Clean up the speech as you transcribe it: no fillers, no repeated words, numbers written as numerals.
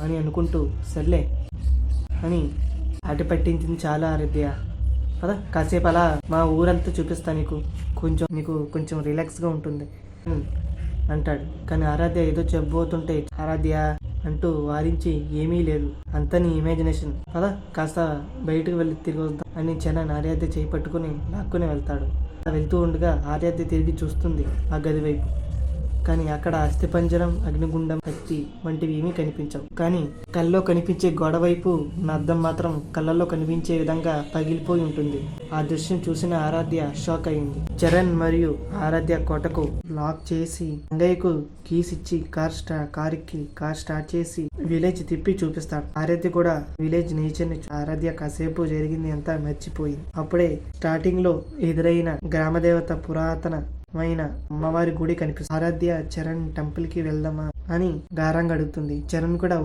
అని అనుకుంటూ సర్లే అని ఆట పట్టించింది చాలా ఆరాధ్య. పద కాసేపు అలా మా ఊరంతా చూపిస్తా నీకు కొంచెం రిలాక్స్గా ఉంటుంది అంటాడు. కానీ ఆరాధ్య ఏదో చెప్పబోతుంటే ఆరాధ్య అంటూ వారించి ఏమీ లేదు, అంతా నీ ఇమాజినేషన్, పద కాస్త బయటకు వెళ్ళి తిరిగి వద్దాం అని చరణ్ ఆరాధ్య చేయి పట్టుకుని లాక్కుని వెళ్తాడు. వెళ్తూ ఉండగా ఆరాధ్య తిరిగి చూస్తుంది ఆ గది వైపు. కానీ అక్కడ అస్థిపంజరం, అగ్నిగుండం, కత్తి వంటివి ఏమీ కనిపించవు. కానీ కల్లో కనిపించే గోడ వైపు ఉన్న అద్దం మాత్రం కళ్ళల్లో కనిపించే విధంగా పగిలిపోయి ఉంటుంది. ఆ దృశ్యం చూసిన ఆరాధ్య షాక్ అయింది. చరణ్ మరియు ఆరాధ్య కోటకు లాక్ చేసి రంగయ్యకు కీస్ ఇచ్చి కార్ స్టార్ట్ చేసి విలేజ్ తిప్పి చూపిస్తాడు. ఆరాధ్య కూడా విలేజ్ నేచర్ ని ఆరాధ్య కాసేపు జరిగింది అంతా మర్చిపోయింది. అప్పుడే స్టార్టింగ్ లో ఎదురైన గ్రామదేవత పురాతన అమ్మవారి గుడి కనిపిస్తుంది. ఆరాధ్య చరణ్ టెంపుల్ కి వెళ్దామా అని గారంగా అడుగుతుంది. చరణ్ కూడా